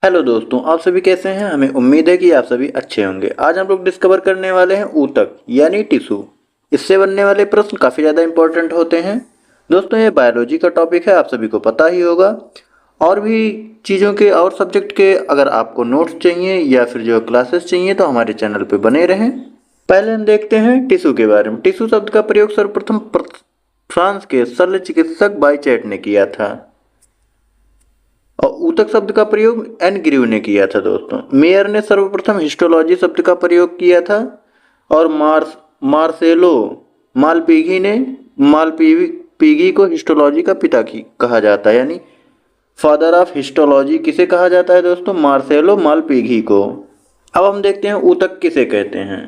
Hello दोस्तों, आप सभी कैसे हैं। हमें उम्मीद है कि आप सभी अच्छे होंगे। आज हम लोग डिस्कवर करने वाले हैं ऊतक यानी टिश्यू। इससे बनने वाले प्रश्न काफ़ी ज़्यादा इंपॉर्टेंट होते हैं। दोस्तों, ये बायोलॉजी का टॉपिक है, आप सभी को पता ही होगा। और भी चीज़ों के और सब्जेक्ट के अगर आपको नोट्स चाहिए या फिर जो क्लासेस चाहिए तो हमारे चैनल पर बने रहें। पहले हम देखते हैं टिश्यू के बारे में। टिश्यू शब्द का प्रयोग सर्वप्रथम फ्रांस के शल्य चिकित्सक बाइचेट ने किया था। और ऊतक शब्द का प्रयोग एन ग्रीव ने किया था। दोस्तों, मेयर ने सर्वप्रथम हिस्टोलॉजी शब्द का प्रयोग किया था। और मार्सेलो मालपीघी ने मालपीघी को हिस्टोलॉजी का पिता की कहा जाता है, यानी फादर ऑफ हिस्टोलॉजी किसे कहा जाता है दोस्तों? मार्सेलो मालपीघी को। अब हम देखते हैं ऊतक किसे कहते हैं।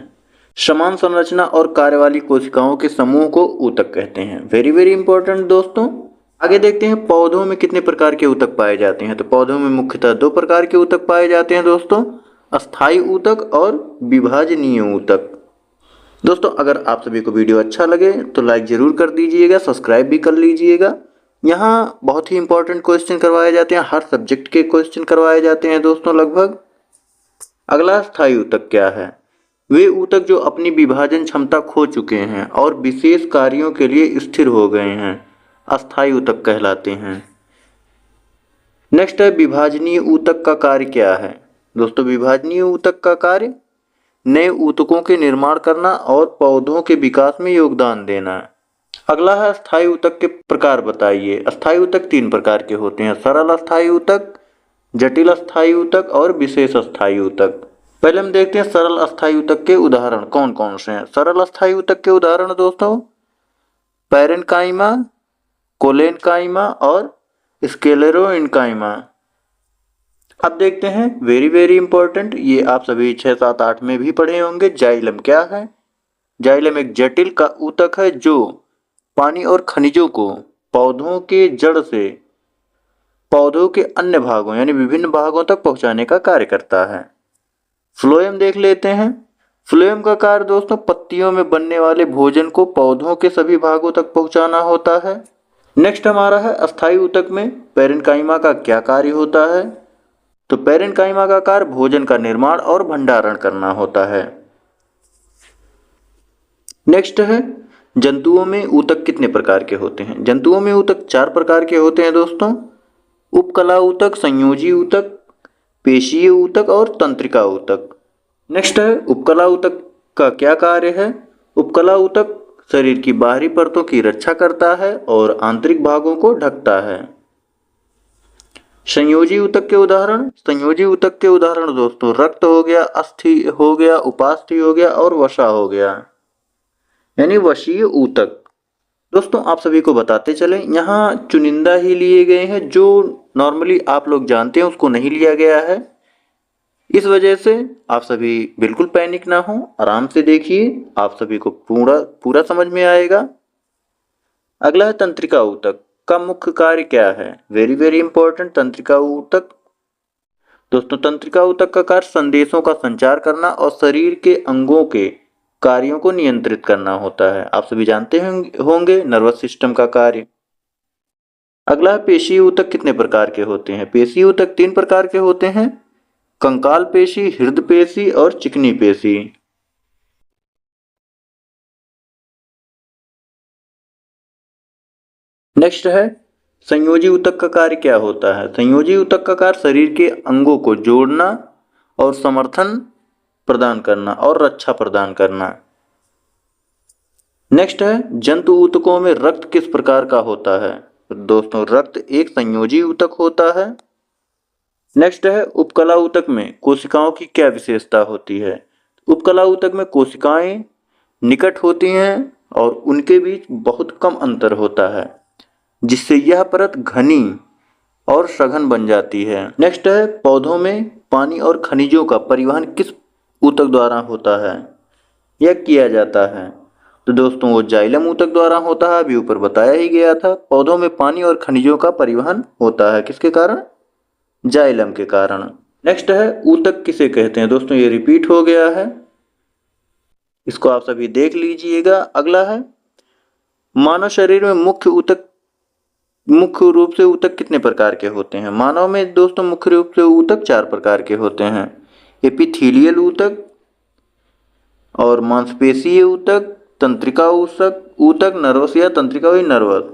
समान संरचना और कार्य वाली कोशिकाओं के समूह को ऊतक कहते हैं। वेरी वेरी इंपॉर्टेंट दोस्तों। आगे देखते हैं पौधों में कितने प्रकार के ऊतक पाए जाते हैं। तो पौधों में मुख्यतः दो प्रकार के ऊतक पाए जाते हैं दोस्तों, अस्थायी ऊतक और विभाजनीय ऊतक। दोस्तों, अगर आप सभी को वीडियो अच्छा लगे तो लाइक जरूर कर दीजिएगा, सब्सक्राइब भी कर लीजिएगा। यहाँ बहुत ही इंपॉर्टेंट क्वेश्चन करवाए जाते हैं, हर सब्जेक्ट के क्वेश्चन करवाए जाते हैं दोस्तों लगभग। अगला अस्थायी ऊतक क्या है? वे ऊतक जो अपनी विभाजन क्षमता खो चुके हैं और विशेष कार्यों के लिए स्थिर हो गए हैं, अस्थायी ऊतक कहलाते हैं। नेक्स्ट है विभाजनीय ऊतक का कार्य क्या है? दोस्तों, विभाजनीय ऊतक का कार्य नए ऊतकों के निर्माण करना और पौधों के विकास में योगदान देना। अगला है अस्थायी ऊतक के प्रकार बताइए। अस्थायी ऊतक तीन प्रकार के होते हैं, सरल अस्थायी ऊतक, जटिल अस्थायी ऊतक और विशेष अस्थायी ऊतक। पहले हम देखते हैं सरल अस्थायी ऊतक के उदाहरण कौन कौन से हैं। सरल अस्थायी ऊतक के उदाहरण दोस्तों पैरेन्काइमा, कोलेनकाइमा और स्क्लेरोइनकाइमा। अब देखते हैं वेरी वेरी इंपॉर्टेंट, ये आप सभी 6, 7, 8 में भी पढ़े होंगे। जाइलम क्या है? जाइलम एक जटिल का ऊतक है जो पानी और खनिजों को पौधों के जड़ से पौधों के अन्य भागों यानी विभिन्न भागों तक पहुंचाने का कार्य करता है। फ्लोएम देख लेते हैं। फ्लोएम का कार्य दोस्तों पत्तियों में बनने वाले भोजन को पौधों के सभी भागों तक पहुंचाना होता है। नेक्स्ट हमारा है अस्थायी ऊतक में पैरेन्काइमा का क्या कार्य होता है? तो पैरेन्काइमा का कार्य भोजन का निर्माण और भंडारण करना होता है। नेक्स्ट है जंतुओं में ऊतक कितने प्रकार के होते हैं? जंतुओं में ऊतक 4 प्रकार के होते हैं दोस्तों, उपकला ऊतक, संयोजी ऊतक, पेशीय ऊतक और तंत्रिका ऊतक। नेक्स्ट है उपकला ऊतक का क्या कार्य है? उपकला ऊतक शरीर की बाहरी परतों की रक्षा करता है और आंतरिक भागों को ढकता है। संयोजी ऊतक के उदाहरण? संयोजी ऊतक के उदाहरण दोस्तों रक्त हो गया, अस्थि हो गया, उपास्थि हो गया और वसा हो गया, यानी वशीय ऊतक। दोस्तों, आप सभी को बताते चले, यहाँ चुनिंदा ही लिए गए हैं, जो नॉर्मली आप लोग जानते हैं उसको नहीं लिया गया है। इस वजह से आप सभी बिल्कुल पैनिक ना हो, आराम से देखिए, आप सभी को पूरा पूरा समझ में आएगा। अगला है तंत्रिका ऊतक का मुख्य कार्य क्या है? वेरी वेरी इंपॉर्टेंट, तंत्रिका ऊतक। दोस्तों, तंत्रिका ऊतक का कार्य संदेशों का संचार करना और शरीर के अंगों के कार्यों को नियंत्रित करना होता है। आप सभी जानते होंगे नर्वस सिस्टम का कार्य। अगला है पेशीय ऊतक कितने प्रकार के होते हैं? पेशीय ऊतक 3 प्रकार के होते हैं, कंकाल पेशी, हृदय पेशी और चिकनी पेशी। नेक्स्ट है संयोजी ऊतक का कार्य क्या होता है? संयोजी ऊतक का कार्य शरीर के अंगों को जोड़ना और समर्थन प्रदान करना और रक्षा प्रदान करना। नेक्स्ट है जंतु ऊतकों में रक्त किस प्रकार का होता है? दोस्तों, रक्त एक संयोजी ऊतक होता है। नेक्स्ट है उपकला ऊतक में कोशिकाओं की क्या विशेषता होती है? उपकला ऊतक में कोशिकाएं निकट होती हैं और उनके बीच बहुत कम अंतर होता है, जिससे यह परत घनी और सघन बन जाती है। नेक्स्ट है पौधों में पानी और खनिजों का परिवहन किस ऊतक द्वारा होता है या किया जाता है? तो दोस्तों, वो जाइलम ऊतक द्वारा होता है, अभी ऊपर बताया ही गया था। पौधों में पानी और खनिजों का परिवहन होता है किसके कारण? जाइलम के कारण। नेक्स्ट है ऊतक किसे कहते हैं? दोस्तों, ये रिपीट हो गया है, इसको आप सभी देख लीजिएगा। अगला है मानव शरीर में मुख्य ऊतक मुख्य रूप से ऊतक कितने प्रकार के होते हैं? मानव में दोस्तों मुख्य रूप से ऊतक 4 प्रकार के होते हैं। एपिथेलियल ऊतक और मांसपेशीय ऊतक, तंत्रिका ऊतक नर्वस या तंत्रिका नर्वस।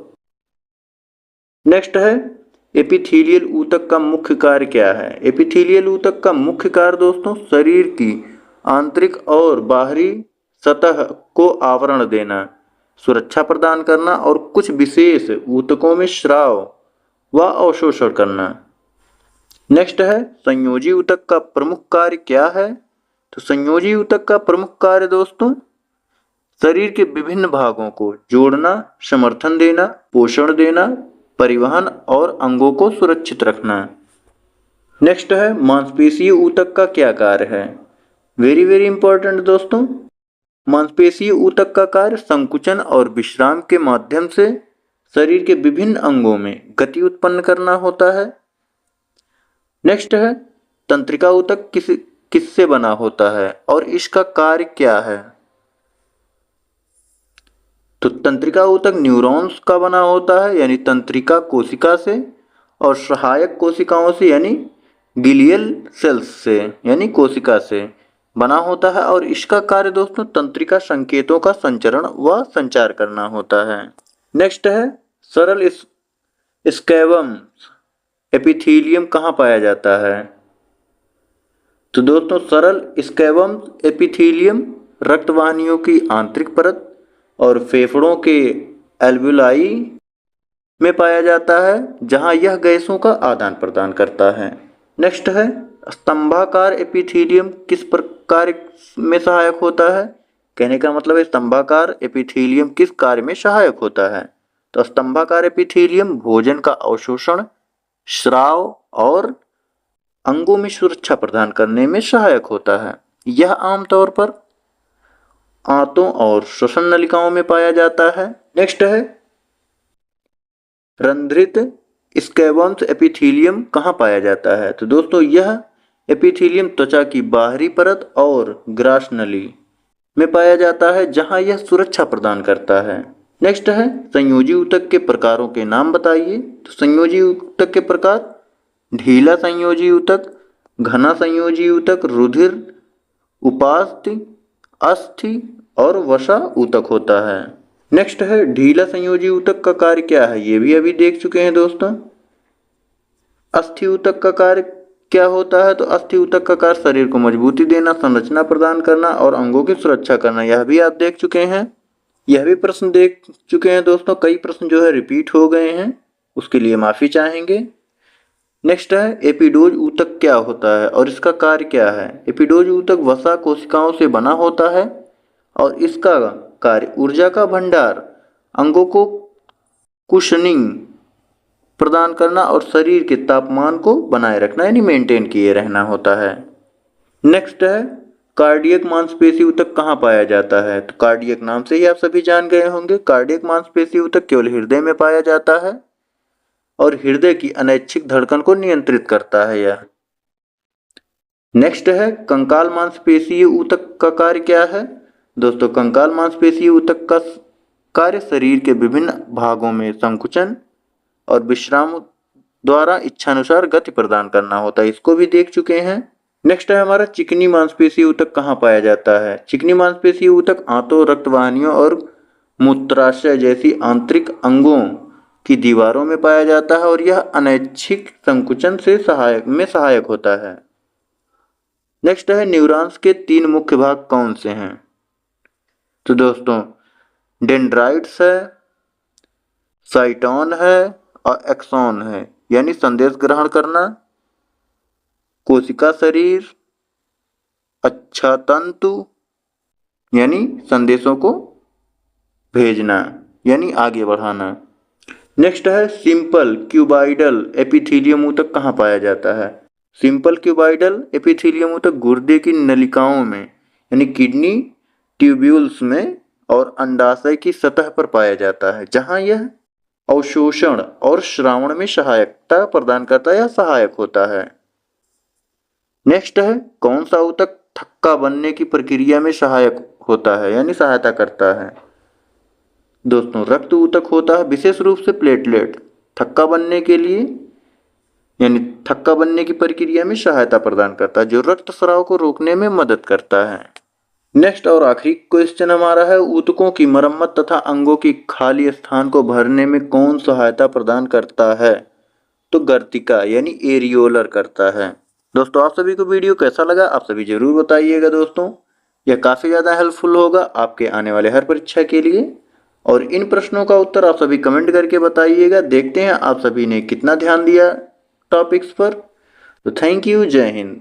नेक्स्ट है एपिथेलियल ऊतक का मुख्य कार्य क्या है? एपिथेलियल ऊतक का मुख्य कार्य दोस्तों शरीर की आंतरिक और बाहरी सतह को आवरण देना, सुरक्षा प्रदान करना और कुछ विशेष ऊतकों में स्राव व अवशोषण करना। नेक्स्ट है संयोजी ऊतक का प्रमुख कार्य क्या है? तो संयोजी ऊतक का प्रमुख कार्य दोस्तों शरीर के विभिन्न भागों को जोड़ना, समर्थन देना, पोषण देना, परिवहन और अंगों को सुरक्षित रखना। नेक्स्ट है मांसपेशीय ऊतक का क्या कार्य है? वेरी वेरी इंपॉर्टेंट दोस्तों, मांसपेशीय ऊतक का कार्य संकुचन और विश्राम के माध्यम से शरीर के विभिन्न अंगों में गति उत्पन्न करना होता है। नेक्स्ट है तंत्रिका ऊतक किससे बना होता है और इसका कार्य क्या है? तो तंत्रिका ऊतक न्यूरॉन्स का बना होता है यानी तंत्रिका कोशिका से, और सहायक कोशिकाओं से यानी ग्लियल सेल्स से यानी कोशिका से बना होता है, और इसका कार्य दोस्तों तंत्रिका संकेतों का संचरण व संचार करना होता है। नेक्स्ट है सरल स्कैवम एपिथेलियम कहाँ पाया जाता है? तो दोस्तों सरल स्कैवम एपिथेलियम रक्तवाहिनियों की आंतरिक परत और फेफड़ों के एल्वुलाई में पाया जाता है, जहां यह गैसों का आदान प्रदान करता है। नेक्स्ट है स्तंभाकार एपिथेलियम किस प्रकार में सहायक होता है? कहने का मतलब है स्तंभाकार एपिथेलियम किस कार्य में सहायक होता है? तो स्तंभाकार एपिथेलियम भोजन का अवशोषण, स्राव और अंगों में सुरक्षा प्रदान करने में सहायक होता है। यह आमतौर पर आंतों और श्वसन नलिकाओं में पाया जाता है। नेक्स्ट है रंध्रित स्कैवम्स एपिथेलियम कहाँ पाया जाता है? तो दोस्तों यह एपिथेलियम त्वचा की बाहरी परत और ग्रास नली में पाया जाता है, जहां यह सुरक्षा प्रदान करता है। नेक्स्ट है संयोजी ऊतक के प्रकारों के नाम बताइए। तो संयोजी ऊतक के प्रकार ढीला संयोजी ऊतक, घना संयोजी ऊतक, रुधिर उपास्थि, अस्थि और वसा ऊतक होता है। नेक्स्ट है ढीला संयोजी ऊतक का कार्य क्या है? ये भी अभी देख चुके हैं दोस्तों। अस्थि ऊतक का कार्य क्या होता है? तो अस्थि ऊतक का कार्य शरीर को मजबूती देना, संरचना प्रदान करना और अंगों की सुरक्षा करना। यह भी आप देख चुके हैं। यह भी प्रश्न देख चुके हैं दोस्तों। कई प्रश्न जो है रिपीट हो गए हैं, उसके लिए माफी चाहेंगे। नेक्स्ट है एपिडोज ऊतक क्या होता है और इसका कार्य क्या है? एपिडोज ऊतक वसा कोशिकाओं से बना होता है और इसका कार्य ऊर्जा का भंडार, अंगों को कुशनिंग प्रदान करना और शरीर के तापमान को बनाए रखना यानी मेंटेन किए रहना होता है। नेक्स्ट है कार्डियक मांसपेशी ऊतक कहाँ पाया जाता है? तो कार्डियक नाम से ही आप सभी जान गए होंगे। कार्डियक मांसपेशी ऊतक केवल हृदय में पाया जाता है और हृदय की अनैच्छिक धड़कन को नियंत्रित करता है यह। नेक्स्ट है कंकाल मांसपेशीय ऊतक का कार्य क्या है? दोस्तों कंकाल मांसपेशीय ऊतक का कार्य शरीर के विभिन्न भागों में संकुचन और विश्राम द्वारा इच्छानुसार गति प्रदान करना होता है। इसको भी देख चुके हैं। नेक्स्ट है हमारा चिकनी मांसपेशीय ऊतक कहाँ पाया जाता है? चिकनी मांसपेशीय ऊतक आंतों, रक्तवाहिनियों और मूत्राशय जैसी आंतरिक अंगों की दीवारों में पाया जाता है और यह अनैच्छिक संकुचन से सहायक होता है। नेक्स्ट है न्यूरॉन्स के 3 मुख्य भाग कौन से हैं? तो दोस्तों डेंड्राइट्स है, साइटोन है और एक्सॉन है यानी संदेश ग्रहण करना, कोशिका शरीर, अच्छा तंतु यानी संदेशों को भेजना यानी आगे बढ़ाना। नेक्स्ट है सिंपल क्यूबाइडल एपिथेलियम ऊतक कहाँ पाया जाता है? सिंपल क्यूबाइडल एपिथेलियम ऊतक गुर्दे की नलिकाओं में यानी किडनी ट्यूब्यूल्स में और अंडाशय की सतह पर पाया जाता है, जहां यह अवशोषण और श्रावण में सहायता प्रदान करता है या सहायक होता है। नेक्स्ट है कौन सा ऊतक थक्का बनने की प्रक्रिया में सहायक होता है यानी सहायता करता है? दोस्तों रक्त ऊतक होता है, विशेष रूप से प्लेटलेट। थक्का बनने के लिए यानी थक्का बनने की प्रक्रिया में सहायता प्रदान करता है, जो रक्त स्राव को रोकने में मदद करता है। नेक्स्ट और आखिरी क्वेश्चन हमारा है, ऊतकों की मरम्मत तथा अंगों की खाली स्थान को भरने में कौन सहायता प्रदान करता है? तो गर्तिका यानी एरियोलर करता है। दोस्तों आप सभी को वीडियो कैसा लगा आप सभी जरूर बताइएगा दोस्तों। यह काफ़ी ज़्यादा हेल्पफुल होगा आपके आने वाले हर परीक्षा के लिए। और इन प्रश्नों का उत्तर आप सभी कमेंट करके बताइएगा। देखते हैं आप सभी ने कितना ध्यान दिया टॉपिक्स पर। तो थैंक यू, जय हिंद।